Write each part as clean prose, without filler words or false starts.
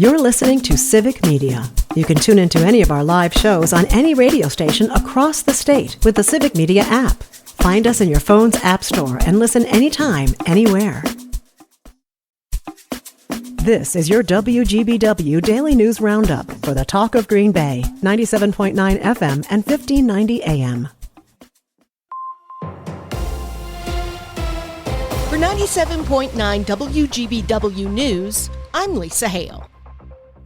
You're listening to Civic Media. You can tune into any of our live shows on any radio station across the state with the Civic Media app. Find us in your phone's app store and listen anytime, anywhere. This is your WGBW Daily News Roundup for the Talk of Green Bay, 97.9 FM and 1590 AM. For 97.9 WGBW News, I'm Lisa Hale.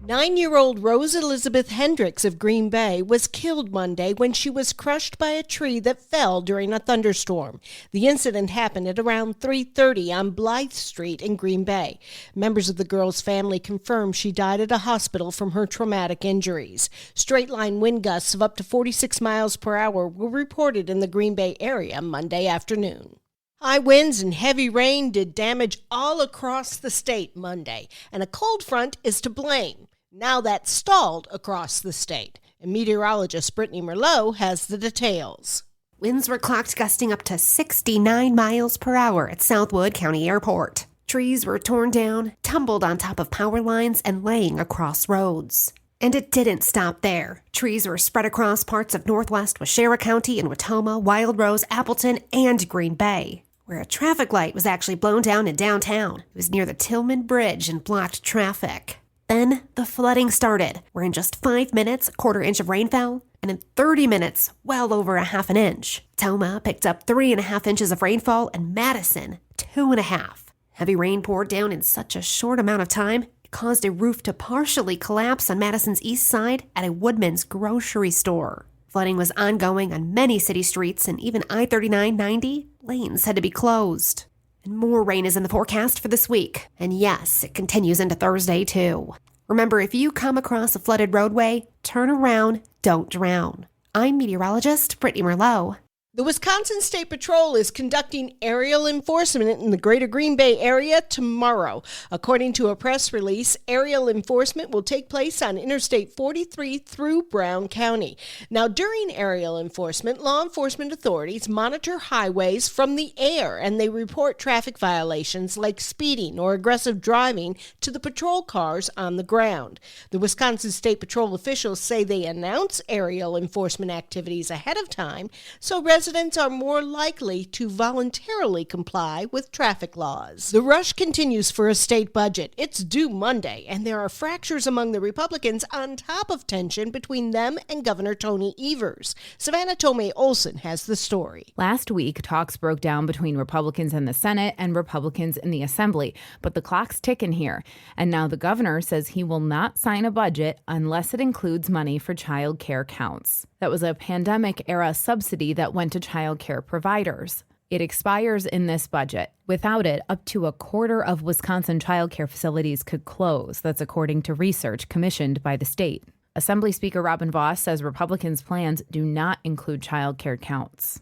9-year-old Rose Elizabeth Hendricks of Green Bay was killed Monday when she was crushed by a tree that fell during a thunderstorm. The incident happened at around 3:30 on Blythe Street in Green Bay. Members of the girl's family confirmed she died at a hospital from her traumatic injuries. Straight-line wind gusts of up to 46 miles per hour were reported in the Green Bay area Monday afternoon. High winds and heavy rain did damage all across the state Monday, and a cold front is to blame. Now that's stalled across the state. And meteorologist Brittany Merlot has the details. Winds were clocked gusting up to 69 miles per hour at Southwood County Airport. Trees were torn down, tumbled on top of power lines, and laying across roads. And it didn't stop there. Trees were spread across parts of northwest Waushara County and Watoma, Wild Rose, Appleton, and Green Bay, where a traffic light was actually blown down in downtown. It was near the Tillman Bridge and blocked traffic. Then the flooding started, where in just 5 minutes, a quarter inch of rain fell, and in 30 minutes, well over a half an inch. Toma picked up 3.5 inches of rainfall, and Madison, 2.5. Heavy rain poured down in such a short amount of time, it caused a roof to partially collapse on Madison's east side at a Woodman's grocery store. Flooding was ongoing on many city streets, and even I-39-90 lanes had to be closed. And more rain is in the forecast for this week. And yes, it continues into Thursday, too. Remember, if you come across a flooded roadway, turn around, don't drown. I'm meteorologist Brittany Merlot. The Wisconsin State Patrol is conducting aerial enforcement in the greater Green Bay area tomorrow. According to a press release, aerial enforcement will take place on Interstate 43 through Brown County. Now, during aerial enforcement, law enforcement authorities monitor highways from the air, and they report traffic violations like speeding or aggressive driving to the patrol cars on the ground. The Wisconsin State Patrol officials say they announce aerial enforcement activities ahead of time, so residents are more likely to voluntarily comply with traffic laws. The rush continues for a state budget. It's due Monday, and there are fractures among the Republicans on top of tension between them and Governor Tony Evers. Savannah Tomei Olson has the story. Last week, talks broke down between Republicans in the Senate and Republicans in the Assembly, but the clock's ticking here. And now the governor says he will not sign a budget unless it includes money for child care counts. That was a pandemic-era subsidy that went to child care providers. It expires in this budget. Without it, up to a quarter of Wisconsin child care facilities could close. That's according to research commissioned by the state. Assembly Speaker Robin Vos says Republicans' plans do not include child care counts.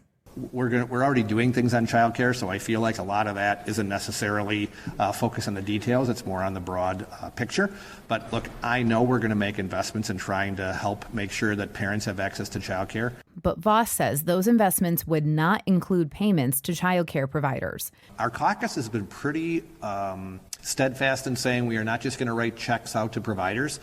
We're already doing things on childcare, so I feel like a lot of that isn't necessarily focused on the details. It's more on the broad picture. But look, I know we're going to make investments in trying to help make sure that parents have access to childcare. But Vos says those investments would not include payments to childcare providers. Our caucus has been pretty steadfast in saying we are not just going to write checks out to providers,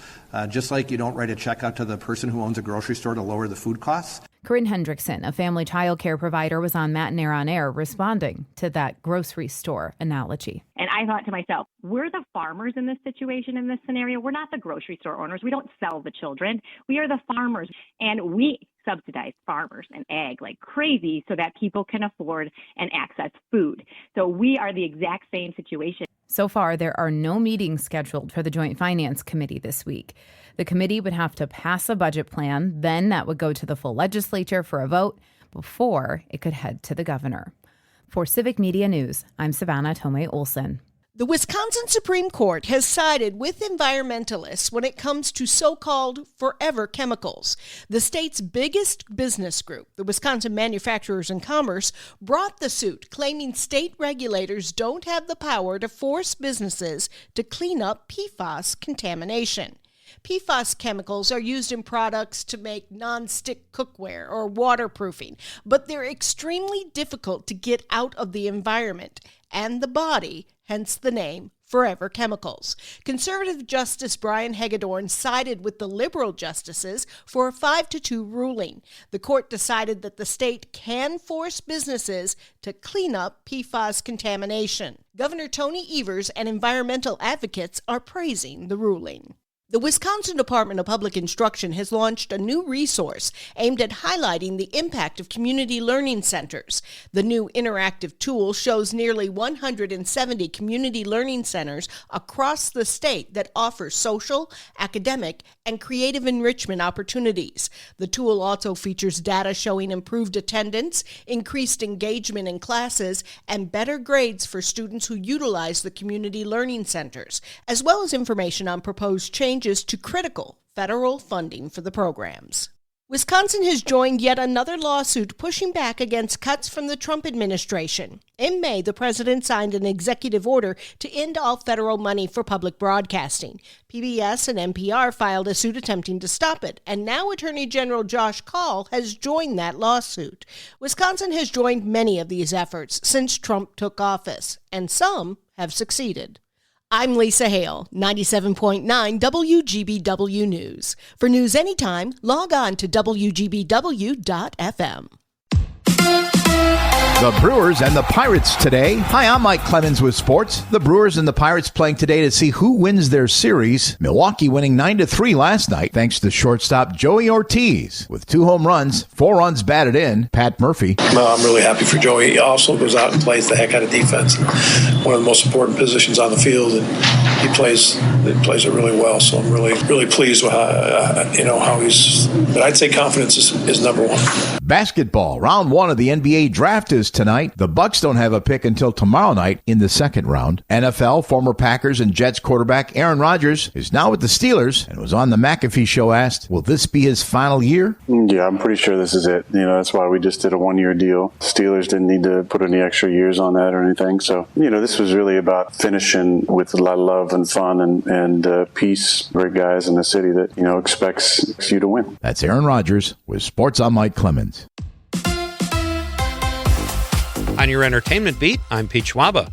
just like you don't write a check out to the person who owns a grocery store to lower the food costs. Corinne Hendrickson, a family child care provider, was on Matt and Air on Air responding to that grocery store analogy. And I thought to myself, we're the farmers in this situation, in this scenario. We're not the grocery store owners. We don't sell the children. We are the farmers. And we subsidize farmers and ag like crazy so that people can afford and access food. So we are the exact same situation. So far, there are no meetings scheduled for the Joint Finance Committee this week. The committee would have to pass a budget plan, then that would go to the full legislature for a vote before it could head to the governor. For Civic Media News, I'm Savannah Tomei Olson. The Wisconsin Supreme Court has sided with environmentalists when it comes to so-called forever chemicals. The state's biggest business group, the Wisconsin Manufacturers and Commerce, brought the suit, claiming state regulators don't have the power to force businesses to clean up PFAS contamination. PFAS chemicals are used in products to make non-stick cookware or waterproofing, but they're extremely difficult to get out of the environment and the body, hence the name Forever Chemicals. Conservative Justice Brian Hagedorn sided with the liberal justices for a 5-2 ruling. The court decided that the state can force businesses to clean up PFAS contamination. Governor Tony Evers and environmental advocates are praising the ruling. The Wisconsin Department of Public Instruction has launched a new resource aimed at highlighting the impact of community learning centers. The new interactive tool shows nearly 170 community learning centers across the state that offer social, academic, and creative enrichment opportunities. The tool also features data showing improved attendance, increased engagement in classes, and better grades for students who utilize the community learning centers, as well as information on proposed changes to critical federal funding for the programs. Wisconsin has joined yet another lawsuit pushing back against cuts from the Trump administration. In May, the president signed an executive order to end all federal money for public broadcasting. PBS and NPR filed a suit attempting to stop it, and now Attorney General Josh Kaul has joined that lawsuit. Wisconsin has joined many of these efforts since Trump took office, and some have succeeded. I'm Lisa Hale, 97.9 WGBW News. For news anytime, log on to WGBW.FM. The Brewers and the Pirates today. Hi, I'm Mike Clemens with sports. The Brewers and the Pirates playing today to see who wins their series. Milwaukee winning 9-3 last night thanks to shortstop Joey Ortiz with 2 home runs, 4 runs batted in. Pat Murphy. Well, I'm really happy for Joey. He also goes out and plays the heck out of defense. One of the most important positions on the field, and he plays it really well. So I'm really pleased with how he's. But I'd say confidence is number one. Basketball. Round 1 of the NBA draft is tonight. The Bucks don't have a pick until tomorrow night in the second round. NFL, former Packers and Jets quarterback Aaron Rodgers is now with the Steelers and was on the McAfee show asked, will this be his final year? Yeah, I'm pretty sure this is it. That's why we just did a 1-year deal. Steelers didn't need to put any extra years on that or anything. So, this was really about finishing with a lot of love and fun and peace. Great guys in the city that, expects you to win. That's Aaron Rodgers with Sports. I'm Mike Clemens. On your entertainment beat, I'm Pete Schwaba.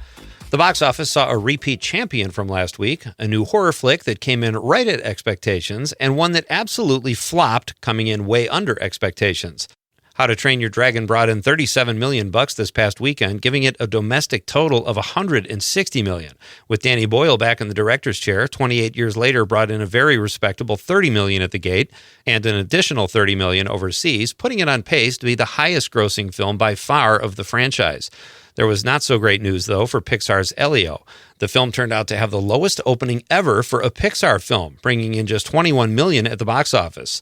The box office saw a repeat champion from last week, a new horror flick that came in right at expectations, and one that absolutely flopped, coming in way under expectations. How to Train Your Dragon brought in $37 million this past weekend, giving it a domestic total of $160 million. With Danny Boyle back in the director's chair, 28 years later brought in a very respectable $30 million at the gate and an additional $30 million overseas, putting it on pace to be the highest-grossing film by far of the franchise. There was not so great news, though, for Pixar's Elio. The film turned out to have the lowest opening ever for a Pixar film, bringing in just $21 million at the box office.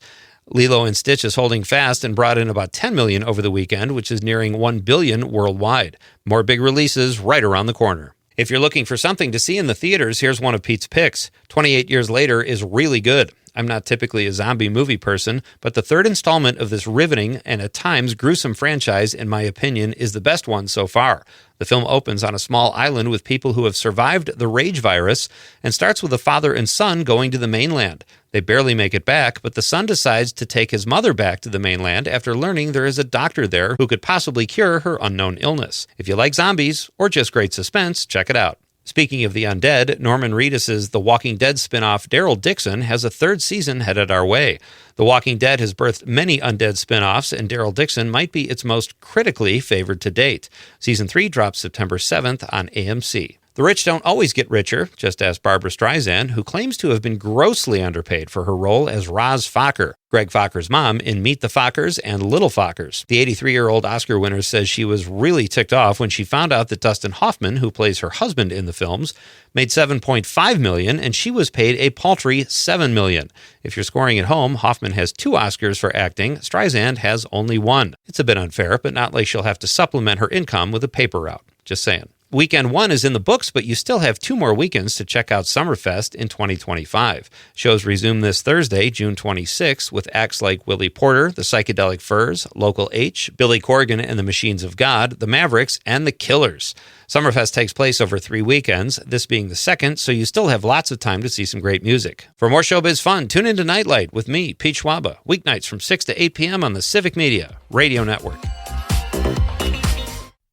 Lilo & Stitch is holding fast and brought in about $10 million over the weekend, which is nearing $1 billion worldwide. More big releases right around the corner. If you're looking for something to see in the theaters, here's one of Pete's picks. 28 Years Later is really good. I'm not typically a zombie movie person, but the third installment of this riveting and at times gruesome franchise, in my opinion, is the best one so far. The film opens on a small island with people who have survived the rage virus and starts with a father and son going to the mainland. They barely make it back, but the son decides to take his mother back to the mainland after learning there is a doctor there who could possibly cure her unknown illness. If you like zombies or just great suspense, check it out. Speaking of the undead, Norman Reedus' The Walking Dead spinoff Daryl Dixon has a third season headed our way. The Walking Dead has birthed many undead spinoffs, and Daryl Dixon might be its most critically favored to date. Season 3 drops September 7th on AMC. The rich don't always get richer, just ask Barbra Streisand, who claims to have been grossly underpaid for her role as Roz Fokker, Greg Fokker's mom in Meet the Fockers and Little Fockers. The 83-year-old Oscar winner says she was really ticked off when she found out that Dustin Hoffman, who plays her husband in the films, made $7.5 million, and she was paid a paltry $7 million. If you're scoring at home, Hoffman has 2 Oscars for acting. Streisand has only 1. It's a bit unfair, but not like she'll have to supplement her income with a paper route. Just saying. Weekend 1 is in the books, but you still have 2 more weekends to check out Summerfest in 2025. Shows resume this Thursday, June 26, with acts like Willie Porter, the Psychedelic Furs, Local H, Billy Corgan and the Machines of God, the Mavericks, and the Killers. Summerfest takes place over 3 weekends, this being the second, so you still have lots of time to see some great music. For more showbiz fun, tune into Nightlight with me, Pete Schwaba, weeknights from 6 to 8 p.m. on the Civic Media Radio Network.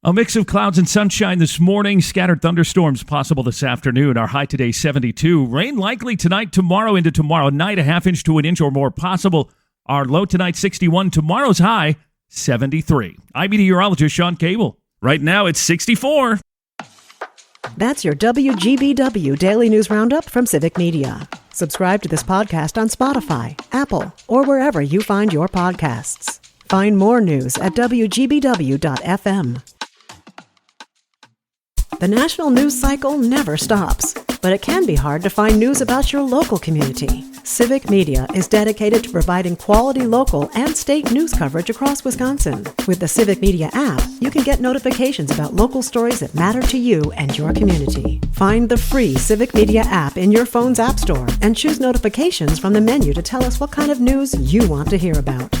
A mix of clouds and sunshine this morning. Scattered thunderstorms possible this afternoon. Our high today 72. Rain likely tonight, tomorrow into tomorrow night. A half inch to an inch or more possible. Our low tonight 61. Tomorrow's high 73. I'm meteorologist Sean Cable. Right now it's 64. That's your WGBW Daily News Roundup from Civic Media. Subscribe to this podcast on Spotify, Apple, or wherever you find your podcasts. Find more news at WGBW.FM. The national news cycle never stops, but it can be hard to find news about your local community. Civic Media is dedicated to providing quality local and state news coverage across Wisconsin. With the Civic Media app, you can get notifications about local stories that matter to you and your community. Find the free Civic Media app in your phone's app store and choose notifications from the menu to tell us what kind of news you want to hear about.